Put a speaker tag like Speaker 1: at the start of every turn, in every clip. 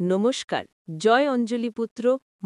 Speaker 1: নমস্কার। জয় অঞ্জলিপুত্র,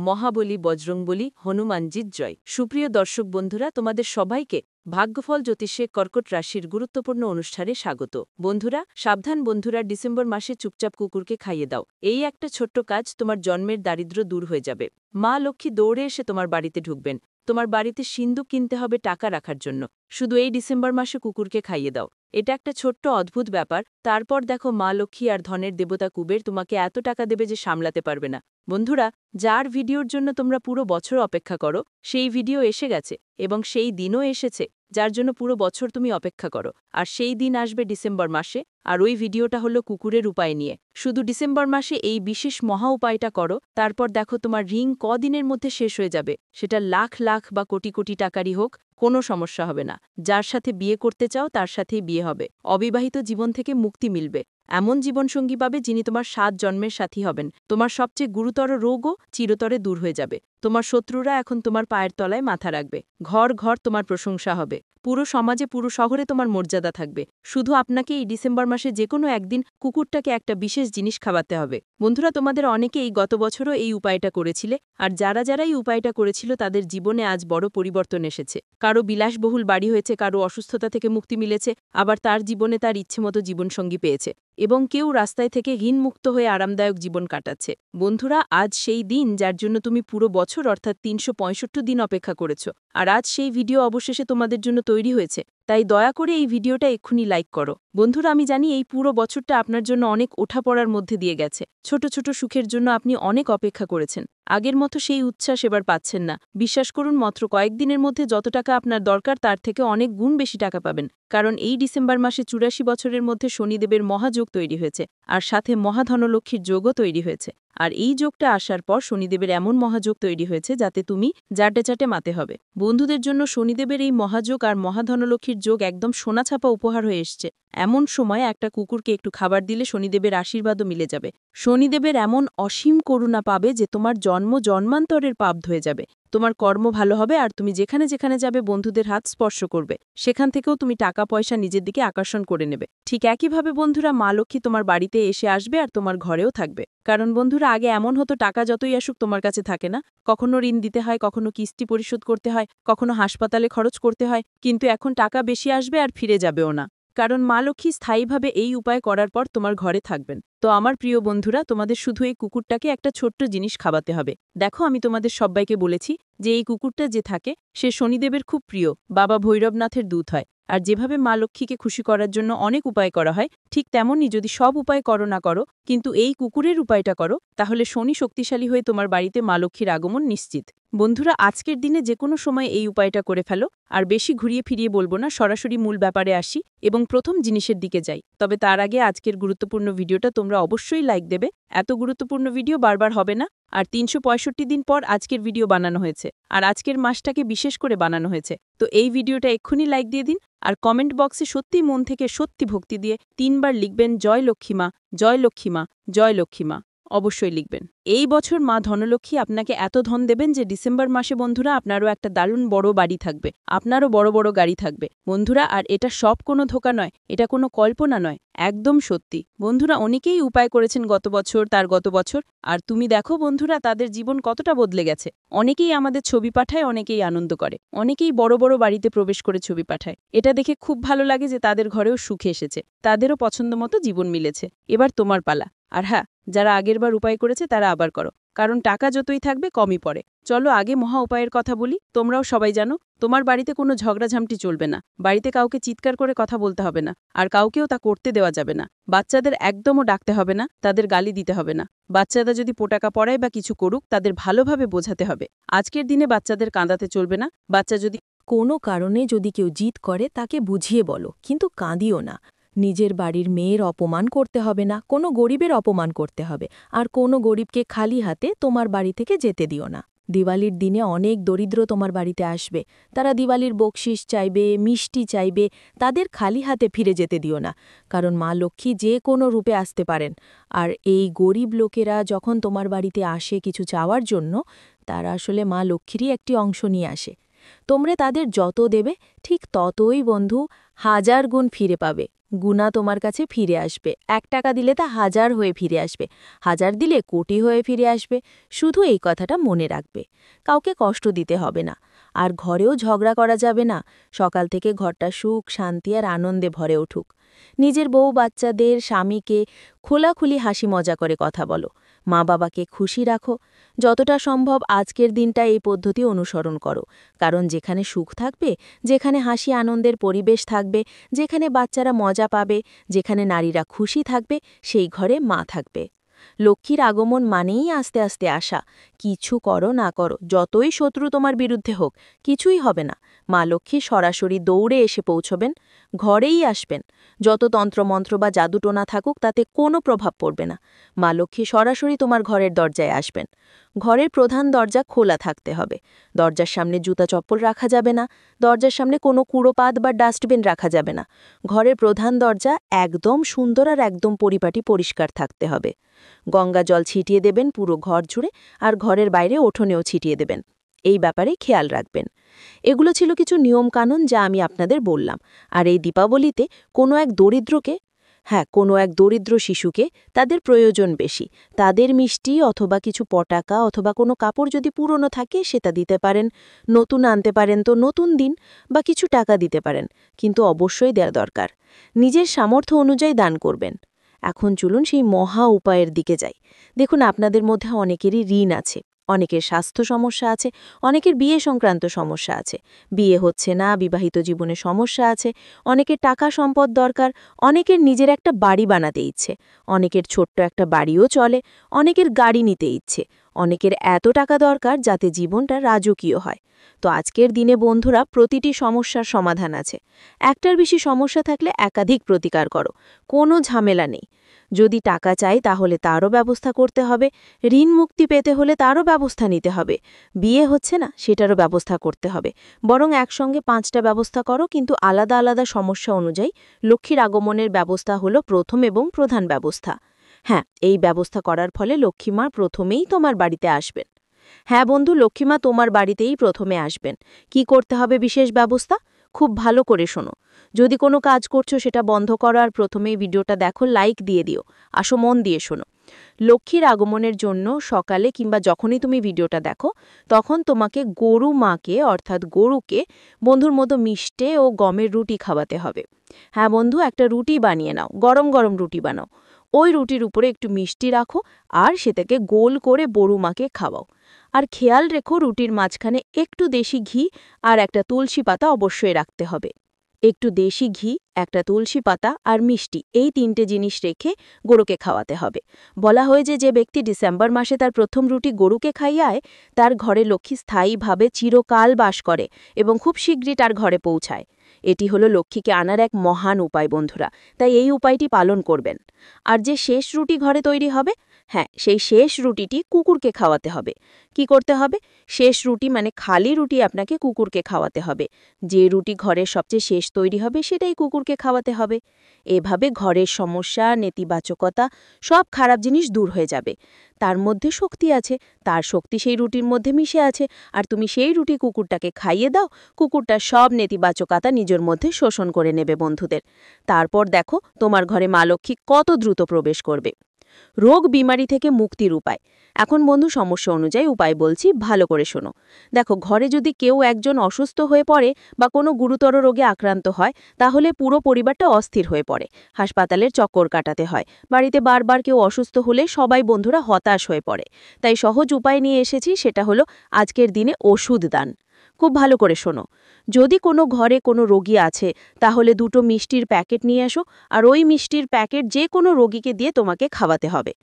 Speaker 1: মহাবলী বজরংবলী, হনুমানজির জয়। সুপ্রিয় দর্শক বন্ধুরা, তোমাদের সবাইকে ভাগ্যফল জ্যোতিষে কর্কট রাশির গুরুত্বপূর্ণ অনুষ্ঠানে স্বাগত। বন্ধুরা, সাবধান বন্ধুরা, ডিসেম্বর মাসে চুপচাপ কুকুরকে খাইয়ে দাও। এই একটা ছোট্ট কাজ তোমার জন্মের দারিদ্র্য দূর হয়ে যাবে। মা লক্ষ্মী দৌড়ে এসে তোমার বাড়িতে ঢুকবেন। তোমার বাড়িতে সিন্দুক কিনতে হবে টাকা রাখার জন্য। শুধু এই ডিসেম্বর মাসে কুকুরকে খাইয়ে দাও। এটা একটা ছোট্ট অদ্ভুত ব্যাপার। তারপর দেখো মা লক্ষ্মী আর ধনের দেবতা কুবের তোমাকে এত টাকা দেবে যে সামলাতে পারবে না। বন্ধুরা, যার ভিডিওর জন্য তোমরা পুরো বছর অপেক্ষা করো, সেই ভিডিও এসে গেছে এবং সেই দিনও এসেছে যার জন্য পুরো বছর তুমি অপেক্ষা করো। আর সেই দিন আসবে ডিসেম্বর মাসে, আর ওই ভিডিওটা হলো কুকুরের উপায় নিয়ে। শুধু ডিসেম্বর মাসে এই বিশেষ মহা উপায়টা করো, তারপর দেখো তোমার ঋণ কদিনের মধ্যে শেষ হয়ে যাবে। সেটা লাখ লাখ বা কোটি কোটি টাকারই হোক, কোনো সমস্যা হবে না। যার সাথে বিয়ে করতে চাও তার সাথেই বিয়ে হবে। অবিবাহিত জীবন থেকে মুক্তি মিলবে। এমন জীবনসঙ্গী পাবে যিনি তোমার 7 জন্মের সাথী হবেন। তোমার সবচেয়ে গুরুতর রোগও চিরতরে দূর হয়ে যাবে। তোমার শত্রুরা এখন তোমার পায়ের তলায় মাথা রাখবে। ঘর ঘর তোমার প্রশংসা হবে। পুরো সমাজে, পুরো শহরে তোমার মর্যাদা থাকবে। শুধু আপনাকে এই ডিসেম্বর মাসে যে কোনো একদিন কুকুরটাকে একটা বিশেষ জিনিস খাওয়াতে হবে। বন্ধুরা, তোমাদের অনেকেই গত বছরও এই উপায়টা করেছিলে, আর যারা যারা এই উপায়টা করেছিল তাদের জীবনে আজ বড় পরিবর্তন এসেছে। কারো বিলাসবহুল বাড়ি হয়েছে, কারো অসুস্থতা থেকে মুক্তি মিলেছে, আবার তার জীবনে তার ইচ্ছেমতো জীবনসঙ্গী পেয়েছে, এবং কেউ রাস্তায় থেকে ঋণমুক্ত হয়ে আরামদায়ক জীবন কাটাচ্ছে। বন্ধুরা, আজ সেই দিন যার জন্য তুমি পুরো বছর অর্থাৎ 365 দিন অপেক্ষা করেছ। আর আজ সেই ভিডিও অবশেষে তোমাদের জন্য তৈরি হয়েছে। তাই দয়া করে এই ভিডিওটা এক্ষুনি লাইক করো। বন্ধুরা, আমি জানি এই পুরো বছরটা আপনার জন্য অনেক ওঠাপড়ার মধ্যে দিয়ে গেছে। ছোট ছোট সুখের জন্য আপনি অনেক অপেক্ষা করেছেন। আগের মতো সেই উচ্ছ্বাস এবার পাচ্ছেন না। বিশ্বাস করুন, মাত্র কয়েকদিনের মধ্যে যত টাকা আপনার দরকার তার থেকে অনেক গুণ বেশি টাকা পাবেন। কারণ এই ডিসেম্বর মাসে 84 বছরের মধ্যে শনিদেবের মহাযোগ তৈরি হয়েছে, আর সাথে মহাধনলক্ষ্মীর যোগও তৈরি হয়েছে। আর এই যোগটা আসার পর শনিদেবের এমন মহাযোগ তৈরি হয়েছে যাতে তুমি জাটে চাটে মাতে হবে। বন্ধুদের জন্য শনিদেবের এই মহাযোগ আর মহাধনলক্ষ্মীর যোগ একদম সোনাছাপা উপহার হয়ে এসছে। এমন সময় একটা কুকুরকে একটু খাবার দিলে শনিদেবের আশীর্বাদও মিলে যাবে। শনিদেবের এমন অসীম করুণা পাবে যে তোমার জন্মান্তরের পাপ ধুয়ে যাবে। তোমার কর্ম ভালো হবে, আর তুমি যেখানে যেখানে যাবে বন্ধুদের হাত স্পর্শ করবে। সেখান থেকেও তুমি টাকা পয়সা নিজের দিকে আকর্ষণ করে নেবে। ঠিক একইভাবে বন্ধুরা, মা লক্ষ্মী তোমার বাড়িতে এসে আসবে আর তোমার ঘরেও থাকবে। কারণ বন্ধুরা, আগে এমন হতো টাকা যতই আসুক তোমার কাছে থাকে না। কখনো ঋণ দিতে হয়, কখনো কিস্তি পরিশোধ করতে হয়, কখনো হাসপাতালে খরচ করতে হয়। কিন্তু এখন টাকা বেশি আসবে আর ফিরে যাবেও না। কারণ মা লক্ষ্মী স্থায়ীভাবে এই উপায় করার পর তোমার ঘরে থাকবেন। তো আমার প্রিয় বন্ধুরা, তোমাদের শুধু এই কুকুরটাকে একটা ছোট্ট জিনিস খাওয়াতে হবে। দেখো, আমি তোমাদের সবাইকে বলেছি যে এই কুকুরটা যে থাকে সে শনিদেবের খুব প্রিয়, বাবা ভৈরবনাথের দূত হয়। আর যেভাবে মা লক্ষ্মীকে খুশি করার জন্য অনেক উপায় করা হয়, ঠিক তেমনই যদি সব উপায় করো না করো, কিন্তু এই কুকুরের উপায়টা করো, তাহলে শনি শক্তিশালী হয়ে তোমার বাড়িতে মা লক্ষ্মীর আগমন নিশ্চিত। বন্ধুরা, আজকের দিনে যে কোনো সময় এই উপায়টা করে ফেলো। আর বেশি ঘুরিয়ে ফিরিয়ে বলবো না, সরাসরি মূল ব্যাপারে আসি এবং প্রথম জিনিসের দিকে যাই। তবে তার আগে আজকের গুরুত্বপূর্ণ ভিডিওটা তোমরা অবশ্যই লাইক দেবে। এত গুরুত্বপূর্ণ ভিডিও বারবার হবে না। আর 365 দিন পর আজকের ভিডিও বানানো হয়েছে, আর আজকের মাসটাকে বিশেষ করে বানানো হয়েছে। তো এই ভিডিওটা এক্ষুনি লাইক দিয়ে দিন, আর কমেন্ট বক্সে সত্যি মন থেকে সত্যি ভক্তি দিয়ে 3 বার লিখবেন জয় লক্ষ্মীমা, জয় লক্ষ্মীমা, জয় লক্ষ্মীমা। অবশ্যই লিখবেন। এই বছর মা ধনলক্ষ্মী আপনাকে এত ধন দেবেন যে ডিসেম্বর মাসে বন্ধুরা আপনারও একটা দারুণ বড় বাড়ি থাকবে, আপনারও বড় বড় গাড়ি থাকবে বন্ধুরা। আর এটা সব কোনো ধোঁকা নয়, এটা কোনো কল্পনা নয়, একদম সত্যি। বন্ধুরা, অনেকেই উপায় করেছেন গত বছর, তার গত বছর, আর তুমি দেখো বন্ধুরা তাদের জীবন কতটা বদলে গেছে। অনেকেই আমাদের ছবি পাঠায়, অনেকেই আনন্দ করে, অনেকেই বড় বড় বাড়িতে প্রবেশ করে ছবি পাঠায়। এটা দেখে খুব ভালো লাগে যে তাদের ঘরেও সুখ এসেছে, তাদেরও পছন্দ মতো জীবন মিলেছে। এবার তোমার পালা। আর হ্যাঁ, যারা আগেরবার উপায় করেছে তারা আবার করো, কারণ টাকা যতই থাকবে কমই পড়ে। চলো আগে মহা উপায়ের কথা বলি। তোমরাও সবাই জানো, তোমার বাড়িতে কোনো ঝগড়াঝামটি চলবে না। বাড়িতে কাউকে চিৎকার করে কথা বলতে হবে না, আর কাউকেও তা করতে দেওয়া যাবে না। বাচ্চাদের একদমও ডাকতে হবে না, তাদের গালি দিতে হবে না। বাচ্চারা যদি পোটাকা পড়ায় বা কিছু করুক, তাদের ভালোভাবে বোঝাতে হবে। আজকের দিনে বাচ্চাদের কাঁদাতে চলবে না। বাচ্চা যদি কোনো কারণে যদি কেউ জিদ করে তাকে বুঝিয়ে বলো, কিন্তু কাঁদিও না। নিজের বাড়ির মেয়ের অপমান করতে হবে না, কোনো গরিবের অপমান করতে হবে। আর কোনো গরিবকে খালি হাতে তোমার বাড়ি থেকে যেতে দিও না। দিওয়ালির দিনে অনেক দরিদ্র তোমার বাড়িতে আসবে, তারা দিওয়ালির বকশিস চাইবে, মিষ্টি চাইবে। তাদের খালি হাতে ফিরে যেতে দিও না, কারণ মা লক্ষ্মী যে কোনো রূপে আসতে পারেন। আর এই গরিব লোকেরা যখন তোমার বাড়িতে আসে কিছু চাওয়ার জন্য, তারা আসলে মা লক্ষ্মীরই একটি অংশ নিয়ে আসে। তোমরা তাদের যত দেবে ঠিক ততই বন্ধু 1000 গুণ ফিরে পাবে।
Speaker 2: গুণা তোমার কাছে ফিরে আসবে। 1 টাকা দিলে তা 1000 হয়ে ফিরে আসবে, 1000 দিলে কোটি হয়ে ফিরে আসবে। শুধু এই কথাটা মনে রাখবে। কাউকে কষ্ট দিতে হবে না। আর ঘরেও ঝগড়া করা যাবে না। সকাল থেকে ঘরটা সুখ, শান্তি আর আনন্দে ভরে উঠুক। নিজের বউ বাচ্চাদের, স্বামীকে খোলাখুলি হাসি মজা করে কথা বলো। মা বাবাকে খুশি রাখো। যতটা সম্ভব আজকের দিনটা এই পদ্ধতি অনুসরণ করো। কারণ যেখানে সুখ থাকবে, যেখানে হাসি আনন্দের পরিবেশ থাকবে, যেখানে বাচ্চারা মজা পাবে, যেখানে নারীরা খুশি থাকবে, সেই ঘরে মা থাকবে। লক্ষ্মীর আগমন মানেই আস্তে আস্তে আসা। কিছু করো না করো, যতই শত্রু তোমার বিরুদ্ধে হোক, কিছুই হবে না। মা লক্ষ্মী সরাসরি দৌড়ে এসে পৌঁছবেন, ঘরেই আসবেন। যত তন্ত্রমন্ত্র বা জাদুটোনা থাকুক তাতে কোনো প্রভাব পড়বে না। মা লক্ষ্মী সরাসরি তোমার ঘরের দরজায় আসবেন। ঘরের প্রধান দরজা খোলা থাকতে হবে। দরজার সামনে জুতা চপ্পল রাখা যাবে না। দরজার সামনে কোনো কুড়োপাত বা ডাস্টবিন রাখা যাবে না। ঘরের প্রধান দরজা একদম সুন্দর আর একদম পরিপাটি পরিষ্কার থাকতে হবে। গঙ্গা জল ছিটিয়ে দেবেন পুরো ঘর জুড়ে, আর ঘরের বাইরে উঠোনেও ছিটিয়ে দেবেন। এই ব্যাপারে খেয়াল রাখবেন। এগুলো ছিল কিছু নিয়মকানুন যা আমি আপনাদের বললাম। আর এই দীপাবলিতে কোনো এক দরিদ্র শিশুকে তাদের প্রয়োজন বেশি, তাদের মিষ্টি অথবা কিছু পটাকা অথবা কোনো কাপড় যদি পুরনো থাকে সেটা দিতে পারেন, নতুন আনতে পারেন তো নতুন দিন, বা কিছু টাকা দিতে পারেন, কিন্তু অবশ্যই দেওয়া দরকার। নিজের সামর্থ্য অনুযায়ী দান করবেন। এখন চলুন সেই মহা উপায়ের দিকে যাই। দেখুন, আপনাদের মধ্যে অনেকেরই ঋণ আছে, অনেকের স্বাস্থ্য সমস্যা আছে, অনেকের বিয়ে সংক্রান্ত সমস্যা আছে, বিয়ে হচ্ছে না, বিবাহিত জীবনে সমস্যা আছে, অনেকের টাকা সম্পদ দরকার, অনেকের নিজের একটা বাড়ি বানাতে ইচ্ছে, অনেকের ছোট্ট একটা বাড়িও চলে, অনেকের গাড়ি নিতে ইচ্ছে, অনেকের এত টাকা দরকার যাতে জীবনটা রাজকীয় হয়। তো আজকের দিনে বন্ধুরা, প্রতিটি সমস্যার সমাধান আছে। একটার বেশি সমস্যা থাকলে একাধিক প্রতিকার করো, কোনো ঝামেলা নেই। যদি টাকা চাই তাহলে তারও ব্যবস্থা করতে হবে, ঋণ মুক্তি পেতে হলে তারও ব্যবস্থা নিতে হবে, বিয়ে হচ্ছে না সেটারও ব্যবস্থা করতে হবে। বরং একসঙ্গে 5টা ব্যবস্থা করো, কিন্তু আলাদা আলাদা সমস্যা অনুযায়ী। লক্ষ্মীর আগমনের ব্যবস্থা হলো প্রথম এবং প্রধান ব্যবস্থা। হ্যাঁ, এই ব্যবস্থা করার ফলে লক্ষ্মীমা প্রথমেই তোমার বাড়িতে আসবেন। হ্যাঁ বন্ধু, লক্ষ্মীমা তোমার বাড়িতেই প্রথমে আসবেন। কি করতে হবে বিশেষ ব্যবস্থা? খুব ভালো করে শোনো। যদি কোনো কাজ করছো সেটা বন্ধ করো, আর প্রথমেই ভিডিওটা দেখো, লাইক দিয়ে দিও। আসো, মন দিয়ে শোনো। লক্ষ্মীর আগমনের জন্য সকালে কিংবা যখনই তুমি ভিডিওটা দেখো, তখন তোমাকে গরু মাকে অর্থাৎ গরুকে বন্ধুর মতো মিষ্টি ও গমের রুটি খাওয়াতে হবে। হ্যাঁ বন্ধু, একটা রুটি বানিয়ে নাও, গরম গরম রুটি বানাও। ওই রুটির উপরে একটু মিষ্টি রাখো, আর সেটাকে গোল করে গরু মাকে খাওয়াও। আর খেয়াল রেখো, রুটির মাঝখানে একটু দেশি ঘি আর একটা তুলসী পাতা অবশ্যই রাখতে হবে। একটু দেশি ঘি, একটা তুলসী পাতা আর মিষ্টি, এই 3টে জিনিস রেখে গরুকে খাওয়াতে হবে। বলা হয় যে ব্যক্তি ডিসেম্বর মাসে তার প্রথম রুটি গরুকে খাইয়ায়, তার ঘরে লক্ষ্মী স্থায়ীভাবে চিরকাল বাস করে এবং খুব শীঘ্রই তার ঘরে পৌঁছায়। এটি হলো লক্ষ্মীকে আনার এক মহান উপায় বন্ধুরা, তাই এই উপায়টি পালন করবেন। আর যে শেষ রুটি ঘরে তৈরি হবে, হ্যাঁ, সেই শেষ রুটিটি কুকুরকে খাওয়াতে হবে। কি করতে হবে? শেষ রুটি মানে খালি রুটি আপনাকে কুকুরকে খাওয়াতে হবে। যে রুটি ঘরের সবচেয়ে শেষ তৈরি হবে সেটাই কুকুরকে খাওয়াতে হবে। এভাবে ঘরের সমস্যা, নেতিবাচকতা, সব খারাপ জিনিস দূর হয়ে যাবে। তার মধ্যে শক্তি আছে, তার শক্তি সেই রুটির মধ্যে মিশে আছে, আর তুমি সেই রুটি কুকুরটাকে খাইয়ে দাও, কুকুরটা সব নেতিবাচকতা নিজের মধ্যে শোষণ করে নেবে বন্ধুদের। তারপর দেখো তোমার ঘরে মা লক্ষ্মী কত দ্রুত প্রবেশ করবে। রোগ বিমারি থেকে মুক্তির উপায়। এখন বন্ধু, সমস্যা অনুযায়ী উপায় বলছি, ভালো করে শোনো। দেখো, ঘরে যদি কেউ একজন অসুস্থ হয়ে পড়ে বা কোনো গুরুতর রোগে আক্রান্ত হয়, তাহলে পুরো পরিবারটা অস্থির হয়ে পড়ে, হাসপাতালের চক্কর কাটাতে হয়। বাড়িতে বারবার কেউ অসুস্থ হলে সবাই বন্ধুরা হতাশ হয়ে পড়ে। তাই সহজ উপায় নিয়ে এসেছি, সেটা হলো আজকের দিনে ওষুধ দান। খুব ভালো করে শোনো। যদি কোনো ঘরে কোনো রোগী আছে, তাহলে 2টো মিষ্টির প্যাকেট নিয়ে আসো, আর ওই মিষ্টির প্যাকেট যে কোনো রোগীকে দিয়ে তোমাকে খাওয়াতে হবে।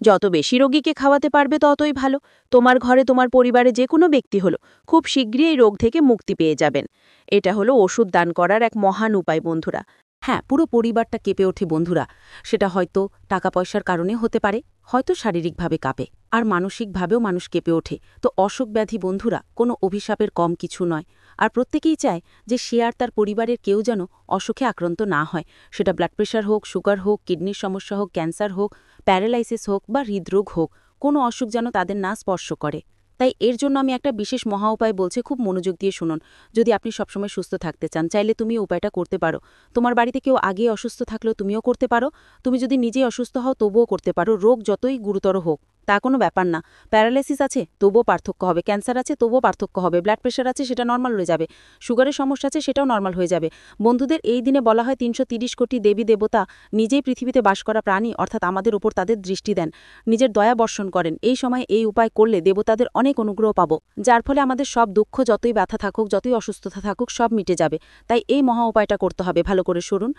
Speaker 2: যত বেশি রোগীকে খাওয়াতে পারবে ততই ভালো। তোমার ঘরে তোমার পরিবারে যে কোনো ব্যক্তি হলো, খুব শীঘ্রই এই রোগ থেকে মুক্তি পেয়ে যাবেন। এটা হলো ওষুধ দান করার এক মহান উপায় বন্ধুরা।
Speaker 1: হ্যাঁ, পুরো পরিবারটা কেঁপে ওঠে বন্ধুরা। সেটা হয়তো টাকা পয়সার কারণে হতে পারে, হয়তো শারীরিকভাবে কাঁপে, আর মানসিকভাবেও মানুষ কেঁপে ওঠে। তো অসুখ ব্যাধি বন্ধুরা কোনো অভিশাপের কম কিছু নয়। আর প্রত্যেকেই চায় যে সে আর তার পরিবারের কেউ যেন অসুখে আক্রান্ত না হয়। সেটা ব্লাড প্রেশার হোক, সুগার হোক, কিডনির সমস্যা হোক, ক্যান্সার হোক, প্যারালাইসিস হোক বা হৃদরোগ হোক, কোনো অসুখ যেন তাদের না স্পর্শ করে।
Speaker 2: তাই এর জন্য আমি একটা বিশেষ মহা উপায় বলছি, খুব মনোযোগ দিয়ে শুনুন। যদি আপনি সবসময় সুস্থ থাকতে চান, চাইলে তুমি উপায়টা করতে পারো। তোমার বাড়িতে কেউ আগে অসুস্থ থাকলেও তুমিও করতে পারো। তুমি যদি নিজেই অসুস্থ হও তবুও করতে পারো, রোগ যতই গুরুতর হোক। তা কোনো ব্যাপার না। প্যারালাইসিস আছে তবুও পার্থক্য হবে, ক্যান্সার আছে তবুও পার্থক্য হবে, ব্লাড প্রেশার আছে সেটা নর্মাল হয়ে যাবে, সুগারের সমস্যা আছে সেটাও নর্মাল হয়ে যাবে। বন্ধুদের, এই দিনে বলা হয় ৩৩০ কোটি দেবী দেবতা নিজেই পৃথিবীতে বাস করা প্রাণী, অর্থাৎ আমাদের উপর তাদের দৃষ্টি দেন, নিজের দয়া বর্ষণ করেন। এই সময় এই উপায় করলে দেবতাদের অনেক অনুগ্রহ পাবো, যার ফলে আমাদের সব দুঃখ, যতই ব্যথা থাকুক, যতই অসুস্থতা থাকুক, সব মিটে যাবে। তাই এই মহা উপায়টা করতে হবে। ভালো করে শুনুন।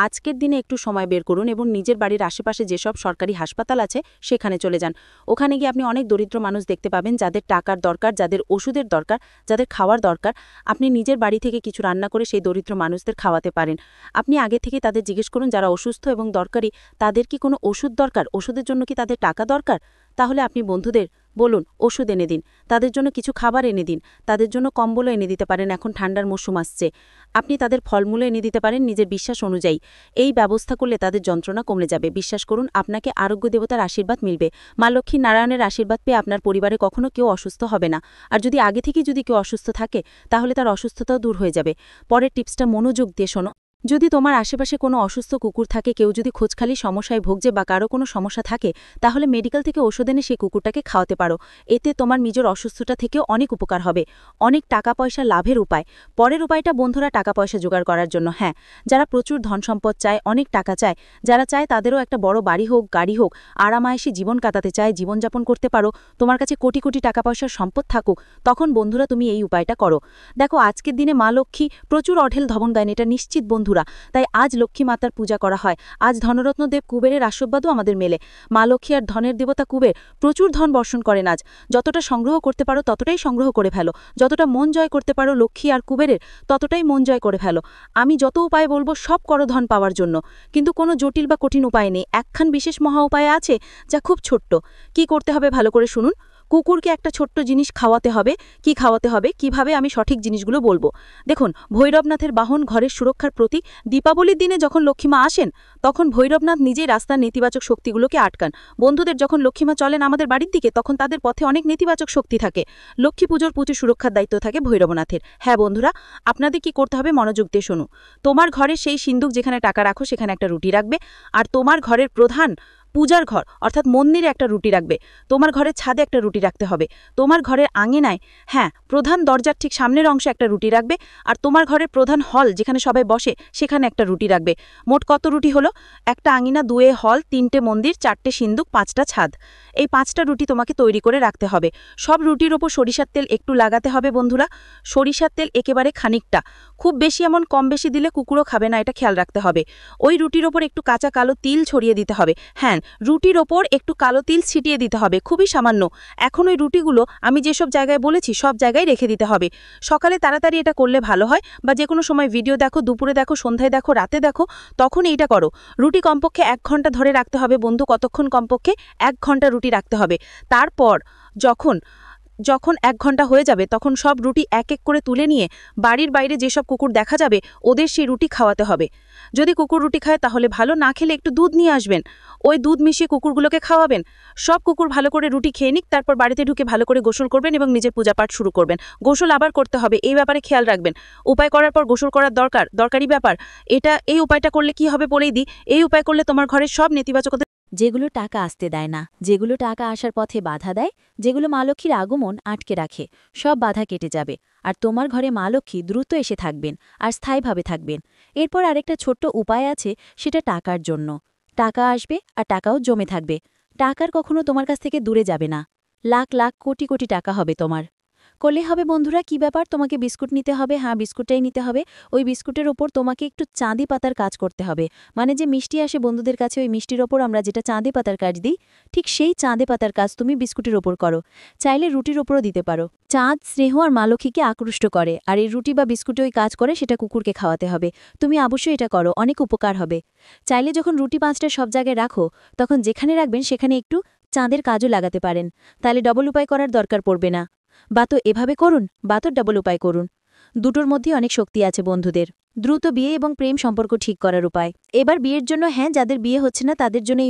Speaker 2: আজকের দিনে একটু সময় বের করুন এবং নিজের বাড়ির আশেপাশে যেসব সরকারি হাসপাতাল আছে সেখানে চলে যান। ওখানে গিয়ে আপনি অনেক দরিদ্র মানুষ দেখতে পাবেন, যাদের টাকার দরকার, যাদের ওষুধের দরকার, যাদের খাওয়ার দরকার। আপনি নিজের বাড়ি থেকে কিছু রান্না করে সেই দরিদ্র মানুষদের খাওয়াতে পারেন। আপনি আগে থেকে তাদের জিজ্ঞেস করুন, যারা অসুস্থ এবং দরকারি, তাদের কি কোনো ওষুধ দরকার, ওষুধের জন্য কি তাদের টাকা দরকার? তাহলে আপনি বন্ধুদের বলুন ওষুধ এনে দিন, তাদের জন্য কিছু খাবার এনে দিন, তাদের জন্য কম্বলও এনে দিতে পারেন, এখন ঠান্ডার মৌসুম আসছে। আপনি তাদের ফলমূলও এনে দিতে পারেন নিজের বিশ্বাস অনুযায়ী। এই ব্যবস্থা করলে তাদের যন্ত্রণা কমে যাবে। বিশ্বাস করুন, আপনাকে আরোগ্য দেবতার আশীর্বাদ মিলবে। মা লক্ষ্মী নারায়ণের আশীর্বাদ পেয়ে আপনার পরিবারে কখনো কেউ অসুস্থ হবে না। আর যদি আগে থেকেই যদি কেউ অসুস্থ থাকে তাহলে তার অসুস্থতাও দূর হয়ে যাবে। পরের টিপসটা মনোযোগ দিয়ে শোনো। যদি তোমার আশেপাশে কোনো অসুস্থ কুকুর থাকে, কেউ যদি খোঁজখালি সমস্যায় ভুগছে বা কারো কোনো সমস্যা থাকে, তাহলে মেডিকেল থেকে ওষুধ এনে সেই কুকুরটাকে খাওয়াতে পারো। এতে তোমার নিজের অসুস্থতা থেকেও অনেক উপকার হবে। অনেক টাকা পয়সা লাভের উপায়। পরের উপায়টা বন্ধুরা, টাকা পয়সা জোগাড় করার জন্য। হ্যাঁ, যারা প্রচুর ধন সম্পদ চায়, অনেক টাকা চায়, যারা চায় তাদেরও একটা বড় বাড়ি হোক, গাড়ি হোক, আরামায়েশে জীবন কাটাতে চায়, জীবনযাপন করতে পারো, তোমার কাছে কোটি কোটি টাকা পয়সার সম্পদ থাকুক, তখন বন্ধুরা তুমি এই উপায়টা করো। দেখো, আজকের দিনে মা লক্ষ্মী প্রচুর অঢেল ধবন দেন, এটা নিশ্চিত বন্ধুরা। তাই আজ লক্ষ্মী মাতার পূজা করা হয়। আজ ধনরত্ন দেব কুবেরের আশীর্বাদও আমাদের মেলে। মা লক্ষ্মী আর ধনের দেবতা কুবের প্রচুর ধন বর্ষণ করেন। আজ যতটা সংগ্রহ করতে পারো ততটাই সংগ্রহ করে ফেলো, যতটা মন জয় করতে পারো লক্ষ্মী আর কুবেরের, ততটাই মন জয় করে ফেলো। আমি যত উপায় বলবো সব করো ধন পাওয়ার জন্য, কিন্তু কোনো জটিল বা কঠিন উপায় নেই। একখান বিশেষ মহা উপায় আছে যা খুব ছোট্ট। কি করতে হবে ভালো করে শুনুন। কুকুরকে একটা ছোট্ট জিনিস খাওয়াতে হবে। কি খাওয়াতে হবে, কিভাবে, আমি সঠিক জিনিসগুলো বলবো। দেখুন, ভৈরবনাথের বাহন, ঘরের সুরক্ষার প্রতীক। দীপাবলির দিনে যখন লক্ষ্মীমা আসেন তখন ভৈরবনাথ নিজেই রাস্তার নেতিবাচক শক্তিগুলোকে আটকান। বন্ধুদের, যখন লক্ষ্মীমা চলেন আমাদের বাড়ির দিকে তখন তাদের পথে অনেক নেতিবাচক শক্তি থাকে। লক্ষ্মী পুজোর প্রচুর সুরক্ষার দায়িত্ব থাকে ভৈরবনাথের। হ্যাঁ বন্ধুরা, আপনাদের কি করতে হবে মনোযোগ দিয়ে শোনো। তোমার ঘরে সেই সিন্দুক যেখানে টাকা রাখো সেখানে একটা রুটি রাখবে। আর তোমার ঘরের প্রধান পূজার ঘর অর্থাৎ মন্দিরে একটা রুটি রাখবে। তোমার ঘরের ছাদে একটা রুটি রাখতে হবে। তোমার ঘরের আঙিনায়, হ্যাঁ, প্রধান দরজার ঠিক সামনের অংশে একটা রুটি রাখবে। আর তোমার ঘরের প্রধান হল যেখানে সবাই বসে সেখানে একটা রুটি রাখবে। মোট কত রুটি হলো? একটা আঙিনা, 2 হল, 3টে মন্দির, 4টে সিন্দুক, 5টা ছাদ। এই 5টা রুটি তোমাকে তৈরি করে রাখতে হবে। সব রুটির ওপর সরিষার তেল একটু লাগাতে হবে বন্ধুরা। সরিষার তেল একেবারে খানিকটা, খুব বেশি এমন কম বেশি দিলে কুকুরও খাবে না, এটা খেয়াল রাখতে হবে। ওই রুটির ওপর একটু কাঁচা কালো তিল ছড়িয়ে দিতে হবে। হ্যাঁ, রুটির ওপর একটু কালো তিল ছিটিয়ে দিতে হবে, খুবই সামান্য। এখন ওই রুটিগুলো আমি যেসব জায়গায় বলেছি সব জায়গায় রেখে দিতে হবে। সকালে তাড়াতাড়ি এটা করলে ভালো হয়, বা যে কোনো সময় ভিডিও দেখো, দুপুরে দেখো, সন্ধ্যায় দেখো, রাতে দেখো, তখন এইটা করো। রুটি কমপক্ষে 1 ঘন্টা ধরে রাখতে হবে বন্ধু। কতক্ষণ? কমপক্ষে 1 ঘন্টা রুটি রাখতে হবে। তারপর যখন যখন 1 ঘন্টা হয়ে যাবে তখন সব রুটি এক এক করে তুলে নিয়ে বাড়ির বাইরে যেসব কুকুর দেখা যাবে ওদের সেই রুটি খাওয়াতে হবে। যদি কুকুর রুটি খায় তাহলে ভালো, না খেলে একটু দুধ নিয়ে আসবেন, ওই দুধ মিশিয়ে কুকুরগুলোকে খাওয়াবেন। সব কুকুর ভালো করে রুটি খেয়ে নিক, তারপর বাড়িতে ঢুকে ভালো করে গোসল করবেন এবং নিজের পূজাপাঠ শুরু করবেন। গোসল আবার করতে হবে, এই ব্যাপারে খেয়াল রাখবেন। উপায় করার পর গোসল করার দরকারি ব্যাপার। এই উপায়টা করলে কি হবে বলেই দিই। এই উপায় করলে তোমার ঘরের সব নেতিবাচকতা,
Speaker 3: যেগুলো টাকা আসতে দেয় না, যেগুলো টাকা আসার পথে বাধা দেয়, যেগুলো মা লক্ষ্মীর আগমন আটকে রাখে, সব বাধা কেটে যাবে। আর তোমার ঘরে মা লক্ষ্মী দ্রুত এসে থাকবেন আর স্থায়ীভাবে থাকবেন। এরপর আরেকটা ছোট্ট উপায় আছে, সেটা টাকার জন্য। টাকা আসবে আর টাকাও জমে থাকবে। টাকার কখনো তোমার কাছ থেকে দূরে যাবে না। লাখ লাখ কোটি কোটি টাকা হবে তোমার। করলে হবে বন্ধুরা, কি ব্যাপার, তোমাকে বিস্কুট নিতে হবে। হ্যাঁ, বিস্কুটটাই নিতে হবে। ওই বিস্কুটের ওপর তোমাকে একটু চাঁদি পাতার কাজ করতে হবে। মানে যে মিষ্টি আসে বন্ধুদের কাছে, ওই মিষ্টির ওপর আমরা যেটা চাঁদে পাতার কাজ দিই, ঠিক সেই চাঁদে পাতার কাজ তুমি বিস্কুটের ওপর করো। চাইলে রুটির ওপরও দিতে পারো। চাঁদ স্নেহ আর মা লক্ষ্মীকে আকৃষ্ট করে, আর এই রুটি বা বিস্কুটে ওই কাজ করে, সেটা কুকুরকে খাওয়াতে হবে। তুমি অবশ্যই এটা করো, অনেক উপকার হবে। চাইলে যখন রুটি 5টা সব জায়গায় রাখো তখন যেখানে রাখবেন সেখানে একটু চাঁদের কাজও লাগাতে পারেন, তাহলে ডবল উপায় করার দরকার পড়বে না। বা তো এভাবে করুন, বা তো ডবল উপায় করুন, দুটোর মধ্যে অনেক শক্তি আছে বন্ধুদের। দ্রুত বিয়ে এবং প্রেম সম্পর্ক ঠিক করার উপায়। এবার বিয়ের জন্য হ্যাঁ, যাদের বিয়ে হচ্ছে না তাদের জন্য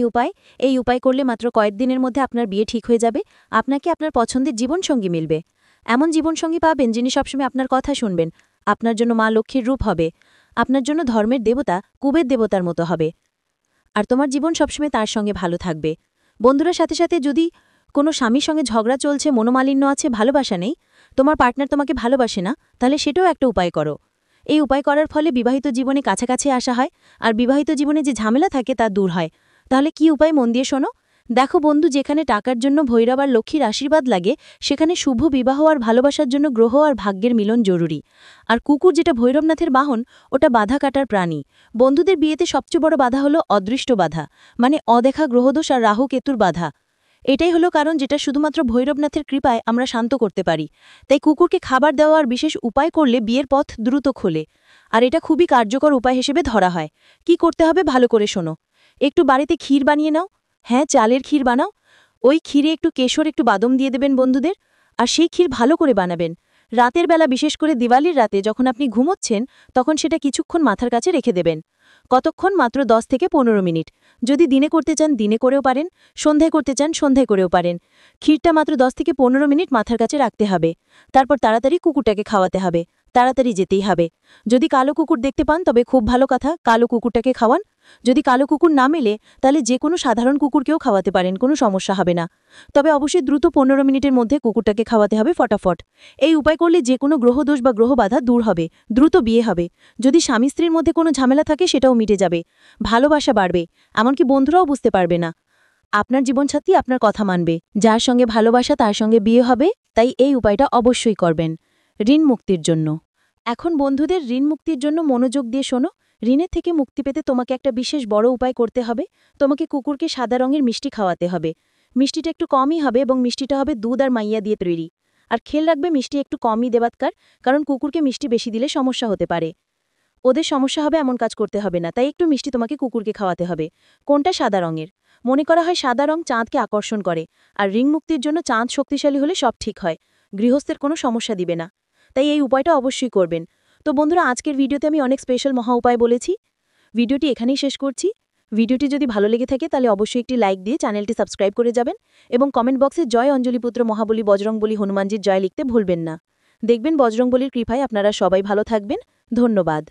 Speaker 3: এই উপায় করলে মাত্র কয়েকদিনের মধ্যে আপনার বিয়ে ঠিক হয়ে যাবে। আপনাকে আপনার পছন্দের জীবনসঙ্গী মিলবে। এমন জীবনসঙ্গী পাবেন যিনি সবসময় আপনার কথা শুনবেন, আপনার জন্য মা লক্ষ্মীর রূপ হবে, আপনার জন্য ধর্মের দেবতা কুবের দেবতার মতো হবে, আর তোমার জীবন সবসময় তার সঙ্গে ভালো থাকবে। বন্ধুরা, সাথে সাথে যদি কোনো স্বামীর সঙ্গে ঝগড়া চলছে, মনোমালিন্য আছে, ভালোবাসা নেই, তোমার পার্টনার তোমাকে ভালোবাসে না, তাহলে সেটাও একটা উপায় করো। এই উপায় করার ফলে বিবাহিত জীবনে কাছাকাছি আসা হয়, আর বিবাহিত জীবনে যে ঝামেলা থাকে তা দূর হয়। তাহলে কি উপায়, মন দিয়ে শোনো। দেখো বন্ধু, যেখানে টাকার জন্য ভৈরব আর লক্ষ্মীর আশীর্বাদ লাগে, সেখানে শুভ বিবাহ আর ভালোবাসার জন্য গ্রহ আর ভাগ্যের মিলন জরুরি। আর কুকুর, যেটা ভৈরবনাথের বাহন, ওটা বাধা কাটার প্রাণী। বন্ধুদের বিয়েতে সবচেয়ে বড় বাধা হলো অদৃষ্ট বাধা, মানে অদেখা গ্রহদোষ আর রাহু কেতুর বাধা। এটাই হলো কারণ যেটা শুধুমাত্র ভৈরবনাথের কৃপায় আমরা শান্ত করতে পারি। তাই কুকুরকে খাবার দেওয়ার বিশেষ উপায় করলে বিয়ের পথ দ্রুত খোলে, আর এটা খুবই কার্যকর উপায় হিসেবে ধরা হয়। কি করতে হবে ভালো করে শোনো। একটু বাড়িতে ক্ষীর বানিয়ে নাও। হ্যাঁ, চালের ক্ষীর বানাও। ওই ক্ষীরে একটু কেশর, একটু বাদাম দিয়ে দেবেন বন্ধুদের, আর সেই ক্ষীর ভালো করে বানাবেন। রাতের বেলা, বিশেষ করে দিওয়ালির রাতে যখন আপনি ঘুমোচ্ছেন, তখন সেটা কিছুক্ষণ মাথার কাছে রেখে দেবেন। কতক্ষণ? মাত্র 10 থেকে 15 মিনিট। যদি দিনে করতে চান দিনে করেও পারেন, সন্ধ্যায় করতে চান সন্ধ্যায় করেও পারেন। ক্ষীরটা মাত্র 10 থেকে 15 মিনিট মাথার কাছে রাখতে হবে। তারপর তাড়াতাড়ি কুকুরটাকে খাওয়াতে হবে, তাড়াতাড়ি যেতেই হবে। যদি কালো কুকুর দেখতে পান তবে খুব ভালো কথা, কালো কুকুরটাকে খাওয়ান। যদি কালো কুকুর না মেলে, তাহলে যে কোনো সাধারণ কুকুরকেও খাওয়াতে পারেন, কোনো সমস্যা হবে না। তবে অবশ্যই দ্রুত 15 মিনিটের মধ্যে কুকুরটাকে খাওয়াতে হবে ফটাফট। এই উপায় করলে যে কোনো গ্রহদোষ বা গ্রহবাধা দূর হবে, দ্রুত বিয়ে হবে। যদি স্বামী স্ত্রীর মধ্যে কোনো ঝামেলা থাকে সেটাও মিটে যাবে, ভালোবাসা বাড়বে, এমনকি বন্ধুরাও বুঝতে পারবে না। আপনার জীবনসাথী আপনার কথা মানবে। যার সঙ্গে ভালোবাসা তার সঙ্গে বিয়ে হবে। তাই এই উপায়টা অবশ্যই করবেন ঋণ মুক্তির জন্য। এখন বন্ধুদের, ঋণ মুক্তির জন্য মনোযোগ দিয়ে শোনো। ঋণের থেকে মুক্তি পেতে তোমাকে একটা বিশেষ বড় উপায় করতে হবে। তোমাকে কুকুরকে সাদা রঙের মিষ্টি খাওয়াতে হবে। মিষ্টিটা একটু কমই হবে এবং মিষ্টিটা হবে দুধ আর মাইয়া দিয়ে তৈরি। আর খেয়াল রাখবে মিষ্টি একটু কমই দেবাৎকার, কারণ কুকুরকে মিষ্টি বেশি দিলে সমস্যা হতে পারে। ওদের সমস্যা হবে এমন কাজ করতে হবে না, তাই একটু মিষ্টি তোমাকে কুকুরকে খাওয়াতে হবে। কোনটা? সাদা রঙের। মনে করা হয় সাদা রং চাঁদকে আকর্ষণ করে, আর ঋণ মুক্তির জন্য চাঁদ শক্তিশালী হলে সব ঠিক হয়, গৃহস্থের কোনো সমস্যা দিবে না। তাই এই উপায়টা অবশ্যই করবেন। তো বন্ধুরা, আজকের ভিডিওতে আমি অনেক স্পেশাল মহা উপায় বলেছি। ভিডিওটি এখানেই শেষ করছি। ভিডিওটি যদি ভালো লেগে থাকে তাহলে অবশ্যই একটি লাইক দিয়ে চ্যানেলটি সাবস্ক্রাইব করে যাবেন, এবং কমেন্ট বক্সে জয় অঞ্জলিপুত্র মহাবলী বজরংবলী হনুমানজির জয় লিখতে ভুলবেন না। দেখবেন বজরংবলীর কৃপায় আপনারা সবাই ভালো থাকবেন। ধন্যবাদ।